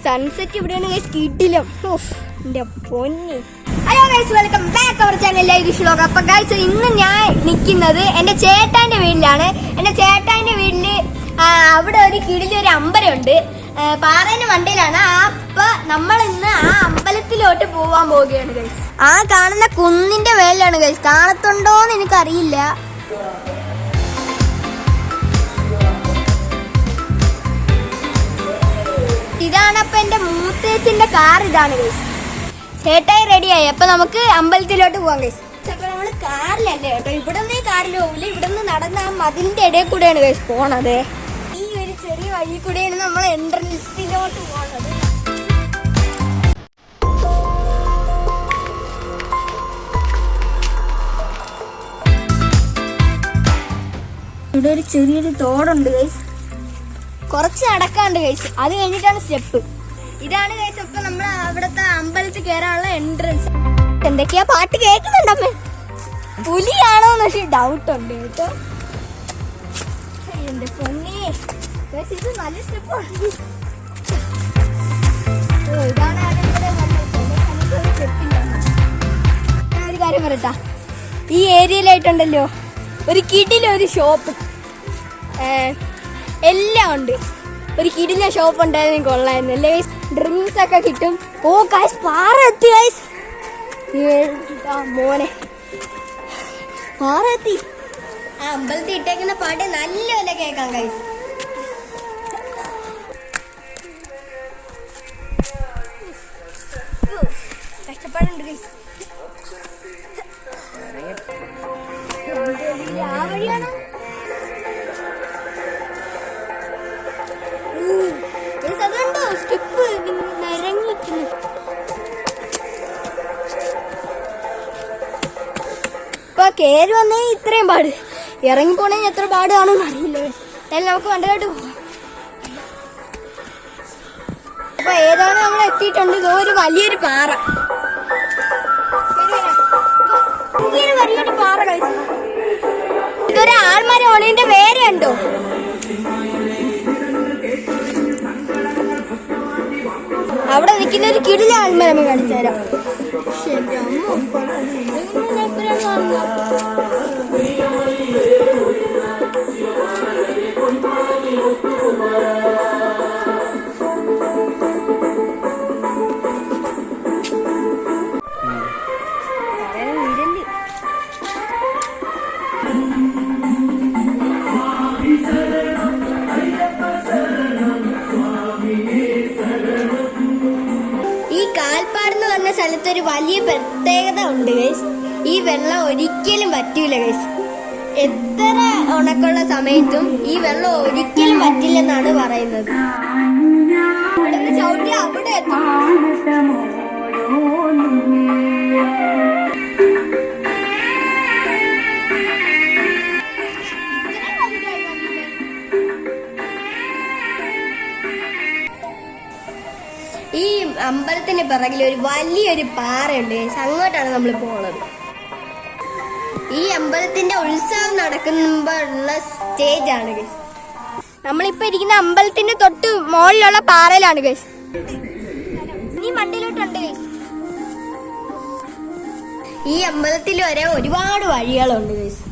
Sunset ഇവിടെയാണ് guys കിട്ടിലും. എൻ്റെ പൊന്നി. Hello guys, welcome back our channel live vlog. അപ്പൊ ഗൈസ് ഇന്ന് ഞാൻ നിൽക്കുന്നത് എൻ്റെ ചേട്ടാൻ്റെ വീട്ടിലാണ്. എൻ്റെ ചേട്ടാൻ്റെ വീട്ടിൽ അവിടെ ഒരു കിടിലൊരു അമ്പലമുണ്ട്, പാറേന്റെ മണ്ടയിലാണ്. അപ്പൊ നമ്മൾ ഇന്ന് ആ അമ്പലത്തിലോട്ട് പോവാൻ പോവുകയാണ് ഗൈസ്. ആ കാണുന്ന കുന്നിന്റെ മേലാണ് ഗൈസ്. കാണത്തുണ്ടോന്ന് എനിക്കറിയില്ല. ഇതാണ് അപ്പൊ എന്റെ മൂത്തേച്ചിന്റെ കാർ. ഇതാണ് ഗൈസ്. ചേട്ടായി റെഡിയായി. അപ്പൊ നമുക്ക് അമ്പലത്തിലോട്ട് പോവാം ഗൈസ്. അപ്പൊ നമ്മള് കാറിലല്ലേ കേട്ടോ, ഇവിടെ നിന്ന് കാറിൽ പോകില്ല. ഇവിടെ നിന്ന് നടന്ന ആ മതിലിന്റെ ഇടയിൽ കൂടെയാണ് ഗൈസ് പോണത്. ഈ ഒരു ചെറിയ വഴി കൂടെയാണ് നമ്മൾ എൻട്രൻസിലോട്ട് പോണത്. ഇവിടെ ഒരു ചെറിയൊരു തോടുണ്ട് ഗൈസ്. കുറച്ച് നടക്കാണ്ട് ഗൈസ്. അത് കഴിഞ്ഞിട്ടാണ് സ്റ്റെപ്പ്. ഇതാണ് ഗൈസ് അപ്പൊ നമ്മൾ അവിടുത്തെ അമ്പലത്തിൽ കയറാനുള്ള എൻട്രൻസ്. എന്തൊക്കെയാ പാട്ട് കേൾക്കുന്നുണ്ടമ്മേ? പുലിയാണോ എന്നൊക്കെ ഡൗട്ട് ഉണ്ട് കേട്ടോ. എന്റെ പൊന്നേ, ഇത് നല്ല സ്റ്റെപ്പാണ്. ഇതാണ് ഞാൻ ഒരു കാര്യം പറയട്ടാ, ഈ ഏരിയയിലായിട്ടുണ്ടല്ലോ ഒരു കിടിലൊരു ഷോപ്പ്, എല്ലാം ഉണ്ട്. ഒരു കിടില ഷോപ്പ് ഉണ്ടായിരുന്നു, കൊള്ളായിരുന്നു അല്ലേ? ഡ്രിങ്ക്സ് ഒക്കെ കിട്ടും. ഓ ഗൈസ്, പാറ എത്തി ഗൈസ്. മോനെ, പാറ എത്തി. ആ അമ്പലത്തിൽ ഇട്ടേക്കുന്ന പാട്ട് നല്ലപോലെ കേൾക്കാം ഗൈസ്. കഷ്ടപ്പാടുണ്ട് ഗൈസ്. ആ വഴിയാണ്. അതുണ്ടോ സ്റ്റെപ്പ് നിരങ്ങിക്കുന്നു. ഇപ്പൊ കയറി വന്നേ ഇത്രയും പാട്, ഇറങ്ങിപ്പോണേ എത്ര പാട് കാണുമെന്ന് അറിയില്ല. എന്നാലും നമുക്ക് കണ്ടിട്ട് പോവാം. അപ്പൊ ഏതാണ് നമ്മൾ എത്തിയിട്ടുണ്ട്. ഇതോ ഒരു വലിയൊരു പാറ, വലിയൊരു പാറ കഴിച്ചു. ഇതൊരു ആൾമരം ഓണിന്റെ വേറെ ഉണ്ടോ? അവിടെ നിൽക്കുന്ന ഒരു കിടില ആൾമരം കാണിച്ചു തരാം. കാൽപ്പാടെന്ന് പറഞ്ഞ സ്ഥലത്ത് ഒരു വലിയ പ്രത്യേകത ഉണ്ട് ഗൈസ്. ഈ വെള്ളം ഒരിക്കലും പറ്റൂല ഗൈസ്. എത്ര ഉണക്കുള്ള സമയത്തും ഈ വെള്ളം ഒരിക്കലും പറ്റില്ലെന്നാണ് പറയുന്നത്. അവിടെ എത്തും. ഈ അമ്പലത്തിന് പിറകിൽ ഒരു വലിയൊരു പാറയുണ്ട്. അങ്ങോട്ടാണ് നമ്മൾ പോണത്. ഈ അമ്പലത്തിന്റെ ഉത്സവം നടക്കുമ്പോഴുള്ള സ്റ്റേജ് ആണ് ഗൈസ്. നമ്മളിപ്പോ ഇരിക്കുന്ന അമ്പലത്തിന്റെ തൊട്ട് മുകളിലുള്ള പാറയിലാണ് ഗൈസ്. ഈ മണ്ടിലോട്ടുണ്ട് ഗൈസ്. ഈ അമ്പലത്തിൽ വരെ ഒരുപാട് വഴികളുണ്ട് ഗൈസ്.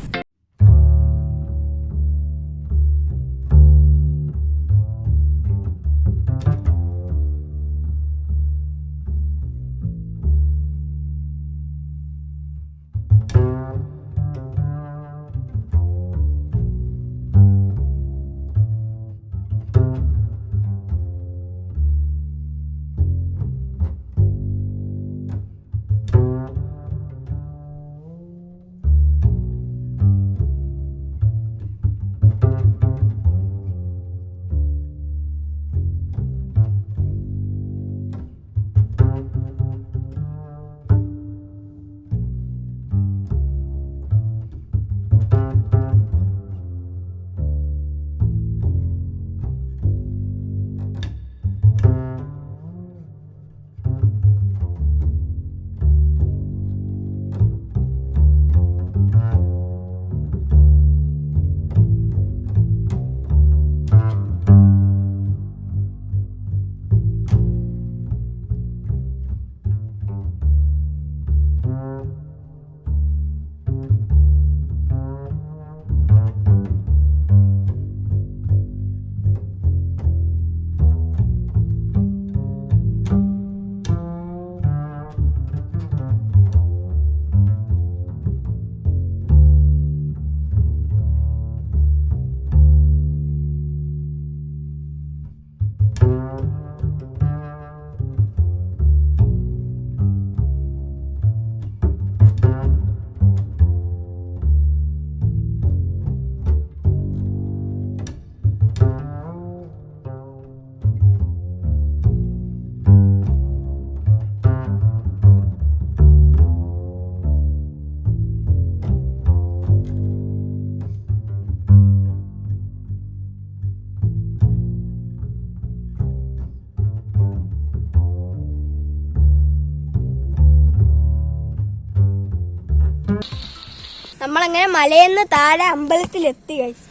നമ്മളങ്ങനെ മലയെന്ന് താഴെ അമ്പലത്തിലെത്തി ഗൈസ്.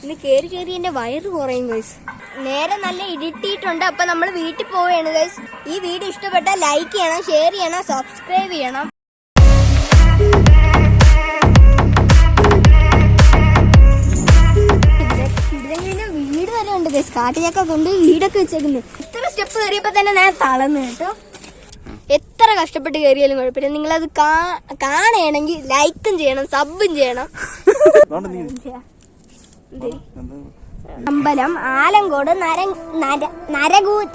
ഇന്ന് കേറി കേറി എന്റെ വയറ് കുറയും ഗൈസ്. നേരെ നല്ല ഇരുട്ടിയിട്ടുണ്ട്. അപ്പൊ നമ്മൾ വീട്ടിൽ പോവുകയാണ് ഗൈസ്. ഈ വീഡിയോ ഇഷ്ടപ്പെട്ടാൽ ലൈക്ക് ചെയ്യണം, ഷെയർ ചെയ്യണം, സബ്സ്ക്രൈബ് ചെയ്യണം. വീട് വരെ ഉണ്ട് ഗൈസ്. കാട്ടിലൊക്കെ കൊണ്ട് വീടൊക്കെ വെച്ചേക്കുന്നു. ഇത്ര സ്റ്റെപ്പ് കയറിയപ്പോ തന്നെ ഞാൻ തളർന്നു കേട്ടോ. എത്ര കഷ്ടപ്പെട്ട് കയറിയാലും കുഴപ്പമില്ല. നിങ്ങളത് കാണണമെങ്കിൽ ലൈക്കും ചെയ്യണം, സബും ചെയ്യണം. അമ്പലം ആലങ്കോട് നരകൂർ.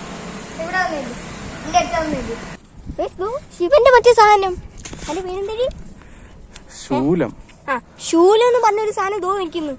ശിവന്റെ മറ്റേ സാധനം അതിന്റെ പേരെന്തരി? ശൂലം. ശൂലം എന്ന് പറഞ്ഞൊരു സാധനം ഇതോ നിൽക്കുന്നു.